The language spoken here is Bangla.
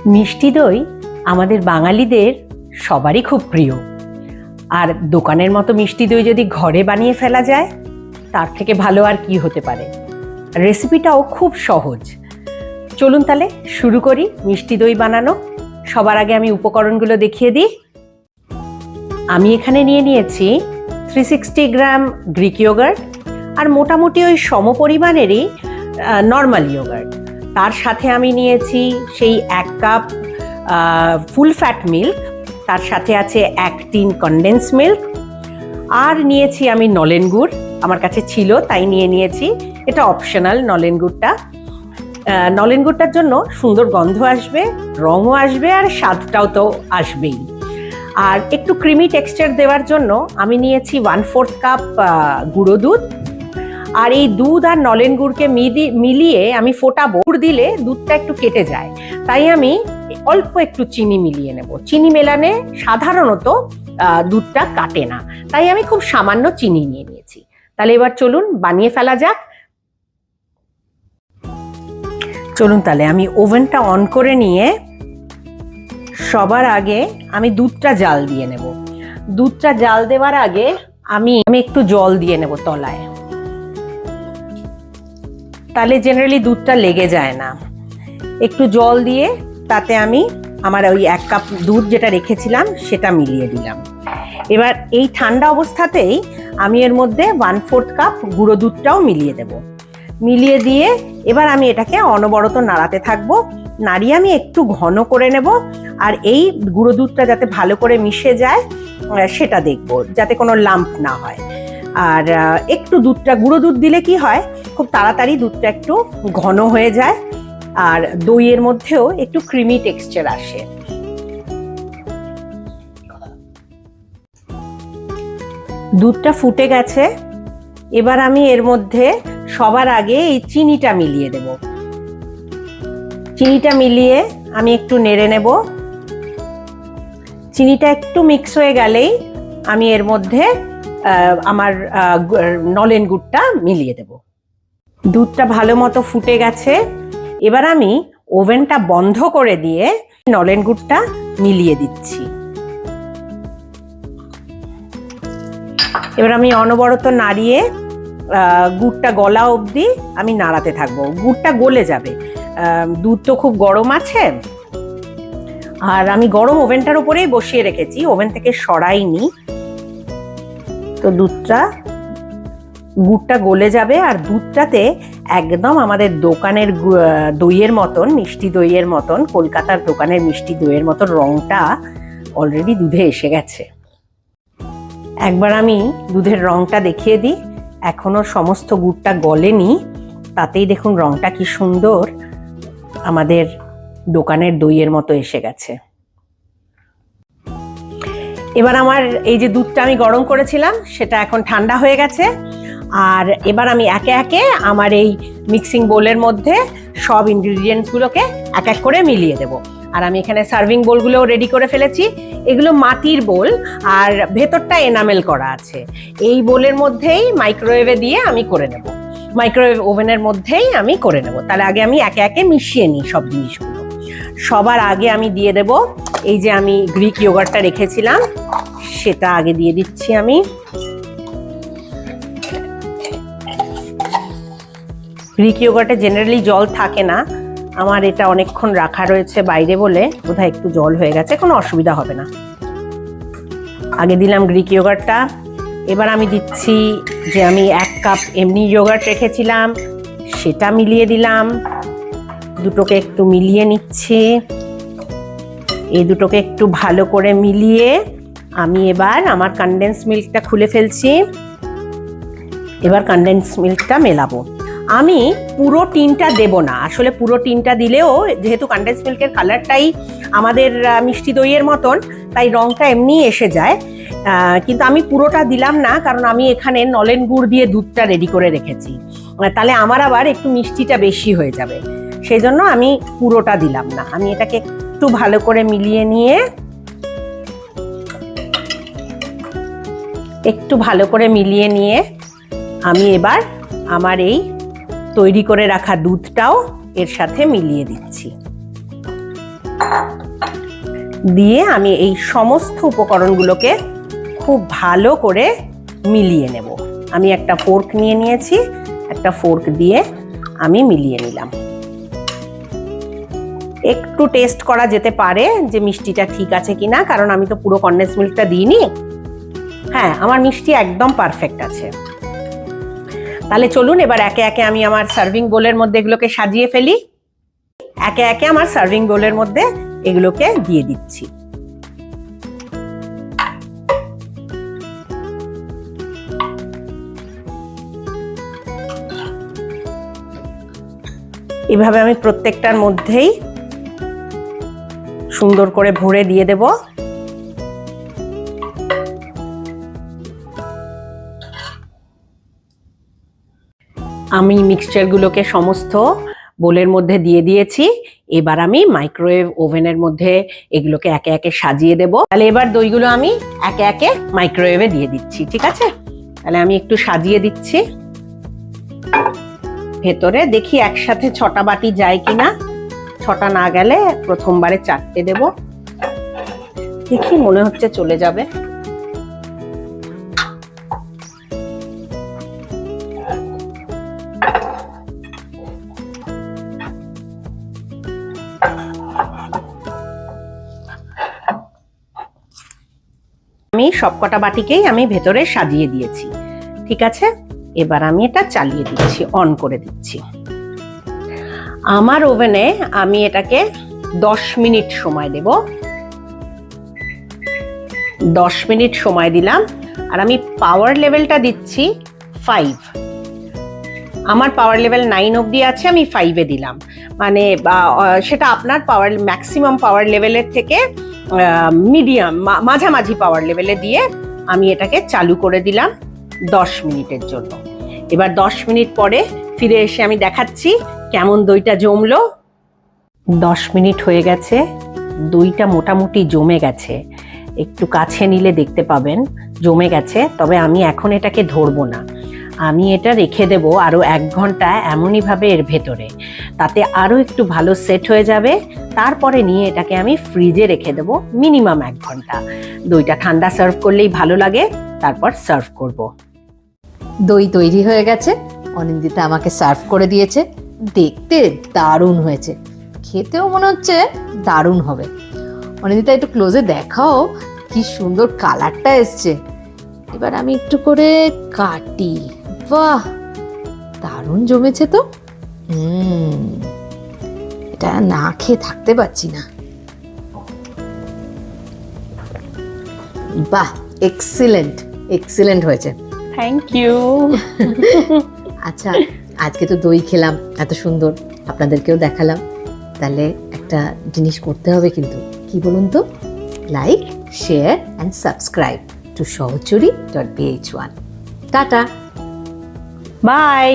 মিষ্টি দই আমাদের বাঙালিদের সবারই খুব প্রিয়। আর দোকানের মতো মিষ্টি দই যদি ঘরে বানিয়ে ফেলা যায়, তার থেকে ভালো আর কি হতে পারে। রেসিপিটাও খুব সহজ। চলুন তাহলে শুরু করি মিষ্টি দই বানানো। সবার আগে আমি উপকরণগুলো দেখিয়ে দিই। আমি এখানে নিয়ে নিয়েছি 360 গ্রাম গ্রিক ইয়োগার্ট, আর মোটামুটি ওই সমপরিমাণেরই নর্মাল ইয়োগার্ট। তার সাথে আমি নিয়েছি সেই 1 কাপ ফুল ফ্যাট মিল্ক, তার সাথে আছে 1 টিন কনডেন্স মিল্ক, আর নিয়েছি আমি নলেন গুড়। আমার কাছে ছিল তাই নিয়েছি। এটা অপশনাল নলেন গুড়টা। নলেন গুড়টার জন্য সুন্দর গন্ধ আসবে, রঙও আসবে, আর স্বাদটাও তো আসবেই। আর একটু ক্রিমি টেক্সচার দেওয়ার জন্য আমি নিয়েছি 1/4 কাপ গুঁড়ো দুধ। আর এই দুধ আর নলেন গুড়কে মিলিয়ে আমি ফোটাবো। গুড় দিলে দুধটা একটু কেটে যায়, তাই আমি অল্প একটু চিনি মিলিয়ে নেব। চিনি মেলানে সাধারণত দুধটা কাটে না, তাই আমি খুব সামান্য চিনি নিয়ে নিয়েছি। তাহলে এবার চলুন বানিয়ে ফেলা যাক। চলুন তাহলে আমি ওভেনটা অন করে নিয়ে সবার আগে আমি দুধটা জাল দিয়ে নেব। দুধটা জাল দেওয়ার আগে আমি একটু জল দিয়ে নেব তলায়, তাহলে জেনারেলি দুধটা লেগে যায় না। একটু জল দিয়ে তাতে আমি আমার ওই 1 কাপ দুধ যেটা রেখেছিলাম সেটা মিলিয়ে দিলাম। এবার এই ঠান্ডা অবস্থাতেই আমি এর মধ্যে 1/4 কাপ গুঁড়ো দুধটাও মিলিয়ে দেব। মিলিয়ে দিয়ে এবার আমি এটাকে অনবরত নাড়াতে থাকবো। নাড়িয়ে আমি একটু ঘন করে নেব, আর এই গুঁড়ো দুধটা যাতে ভালো করে মিশে যায় সেটা দেখব, যাতে কোনো লাম্প না হয়। আর একটু গুঁড়ো দুধ দিলে কি হয়, খুব তাড়াতাড়ি দুধটা একটু ঘন হয়ে যায়, আর দইয়ের মধ্যেও একটু ক্রিমি টেক্সচার আসে। দুধটা ফুটে গেছে। এবার আমি এর মধ্যে সবার আগে এই চিনিটা মিলিয়ে দেব। চিনিটা মিলিয়ে আমি একটু নেড়ে নেব। চিনিটা একটু মিক্স হয়ে গেলেই আমি এর মধ্যে আমার নলেন গুড়টা মিলিয়ে দেব। দুধটা ভালো মতো ফুটে গেছে। এবার আমি ওভেনটা বন্ধ করে দিয়ে নলেন গুড়টা মিলিয়ে দিচ্ছি। এবার আমি অনবরত নাড়িয়ে গুড়টা গলা অবধি আমি নাড়াতে থাকবো। গুড়টা গলে যাবে। দুধ তো খুব গরম আছে, আর আমি গরম ওভেনটার উপরেই বসিয়ে রেখেছি, ওভেন থেকে সরাইনি। তো গুড়টা গলে যাবে, আর দুধটাতে একদম আমাদের দোকানের দইয়ের মতন, মিষ্টি দইয়ের মতন, কলকাতার দোকানের মিষ্টি দইয়ের মতন রংটা অলরেডি দুধে এসে গেছে। একবার আমি দুধের রংটা দেখিয়ে দিই। এখনো সমস্ত গুড়টা গলেনি, তাতেই দেখুন রংটা কি সুন্দর আমাদের দোকানের দইয়ের মতো এসে গেছে। এবার আমার এই যে দুধটা আমি গরম করেছিলাম সেটা এখন ঠান্ডা হয়ে গেছে। আর এবার আমি একে একে আমার এই মিক্সিং বোলের মধ্যে সব ইনগ্রিডিয়েন্টসগুলোকে এক এক করে মিলিয়ে দেব। আর আমি এখানে সার্ভিং বোলগুলোও রেডি করে ফেলেছি। এগুলো মাটির বোল, আর ভেতরটা এনামেল করা আছে। এই বোলের মধ্যেই মাইক্রোওয়েভে দিয়ে আমি করে নেব, মাইক্রোওয়েভ ওভেনের মধ্যেই আমি করে নেব। তাহলে আগে আমি একে একে মিশিয়ে নিই সব জিনিসগুলো। সবার আগে আমি দিয়ে দেব এই যে আমি গ্রিক ইয়োগার্টটা রেখেছিলাম, সেটা আগে দিয়ে দিচ্ছি আমি। গ্রিক ইয়োগার্টে জেনারেলি জল থাকে না, আমার এটা অনেকক্ষণ রাখা রয়েছে বাইরে বলে বোধহয় একটু জল হয়ে গেছে, কোনো অসুবিধা হবে না। আগে দিলাম গ্রিক ইয়োগার্টটা। এবার আমি দিচ্ছি যে আমি 1 কাপ এমনি ইয়োগার্ট রেখেছিলাম, সেটা মিলিয়ে দিলাম। দুটোকে একটু মিলিয়ে নিচ্ছি। এই দুটোকে একটু ভালো করে মিলিয়ে আমি এবার আমার কনডেন্স মিল্কটা খুলে ফেলছি। এবার কনডেন্স মিল্কটা মেলাবো। আমি পুরো টিনটা দেব না, আসলে পুরো টিনটা দিলেও যেহেতু কনডেন্স মিল্কের কালারটাই আমাদের মিষ্টি দইয়ের মতন, তাই রংটা এমনি এসে যায়। কিন্তু আমি পুরোটা দিলাম না, কারণ আমি এখানে নলেন গুড় দিয়ে দুধটা রেডি করে রেখেছি, তাহলে আমার আবার একটু মিষ্টিটা বেশি হয়ে যাবে। সেই জন্য আমি পুরোটা দিলাম না। আমি এটাকে একটু ভালো করে মিলিয়ে নিয়ে আমি এবার আমার এই তৈরি করে রাখা দুধটাও এর সাথে মিলিয়ে দিচ্ছি। দিয়ে আমি এই সমস্ত উপকরণগুলোকে খুব ভালো করে মিলিয়ে নেব। আমি একটা ফোর্ক নিয়ে নিয়েছি, একটা ফোর্ক দিয়ে আমি মিলিয়ে নিলাম। একটু টেস্ট করা যেতে পারে যে মিষ্টিটা ঠিক আছে কিনা, কারণ আমি তো পুরো কনডেন্স মিল্কটা দিইনি। হ্যাঁ, আমার মিষ্টি একদম পারফেক্ট আছে। তাহলে চলুন এবার একে একে আমি আমার সার্ভিং বোলের মধ্যে এগুলোকে সাজিয়ে ফেলি। একে একে আমার সার্ভিং বোলের মধ্যে এগুলোকে দিয়ে দিচ্ছি। এভাবে আমি প্রত্যেকটার মধ্যেই সুন্দর করে ভরে দিয়ে দেব। আমি মিক্সচারগুলোকে সমস্ত বোলের মধ্যে দিয়ে দিয়েছি। এবার আমি মাইক্রোওয়েভ ওভেনের মধ্যে এগুলোকে একে একে সাজিয়ে দেব। তাহলে এবার দইগুলো আমি একে একে মাইক্রোওয়েভে দিয়ে দিচ্ছি, ঠিক আছে? তাহলে আমি একটু সাজিয়ে দিচ্ছি। ভেতরে দেখি একসাথে 6টা বাটি যায় কিনা। 6টা না গেলে প্রথমবারে 4টে দেব। দেখি, মনে হচ্ছে চলে যাবে। আমি সবকটা বাটিকেই আমি ভেতরে সাজিয়ে দিয়েছি, ঠিক আছে? এবার আমি এটা চালিয়ে দিচ্ছি, অন করে দিচ্ছি। আমার ওভেনে আমি এটাকে 10 মিনিট সময় দেব। 10 মিনিট সময় দিলাম। আর আমি পাওয়ার লেভেলটা দিচ্ছি 5। আমার পাওয়ার লেভেল 9 অবধি আছে, আমি 5-এ দিলাম। মানে সেটা আপনার পাওয়ার ম্যাক্সিমাম পাওয়ার লেভেলের থেকে মিডিয়াম মাঝামাঝি পাওয়ার লেভেলে দিয়ে আমি এটাকে চালু করে দিলাম 10 মিনিটের জন্য। এবার 10 মিনিট পরে ফিরে এসে আমি দেখাচ্ছি কেমন দইটা জমলো। 10 মিনিট হয়ে গেছে, দইটা মোটামুটি জমে গেছে। একটু কাছে নিলে দেখতে পাবেন জমে গেছে। তবে আমি এখন এটাকে ধরবো না, আমি এটা রেখে দেব আরো 1 ঘন্টা এমনইভাবে এর ভেতরে, তাতে আরো একটু ভালো সেট হয়ে যাবে। তারপরে নিয়ে এটাকে আমি ফ্রিজে রেখে দেব মিনিমাম 1 ঘন্টা। দইটা ঠান্ডা সার্ভ করলেই ভালো লাগে, তারপর সার্ভ করব। দই তৈরি হয়ে গেছে, অনিন্দিতা আমাকে সার্ভ করে দিয়েছে। দেখতে দারুণ হয়েছে, খেতেও মনে হচ্ছে দারুণ হবে। অনিন্দিতা একটু ক্লোজে দেখাও কি সুন্দর কালারটা এসছে। এবার আমি একটু করে কাটি। বাহ, দারুণ জমেছে তো। এটা না খেয়ে থাকতে পারছি না। বাহ, এক্সিলেন্ট এক্সিলেন্ট হয়েছে। Thank you. আচ্ছা, আজকে তো দই খেলাম এত সুন্দর, আপনাদেরকেও দেখালাম। তাহলে একটা জিনিস করতে হবে কিন্তু, কি বলুন তো? Like, share and subscribe to সহচুরি.ph1। Tata, by.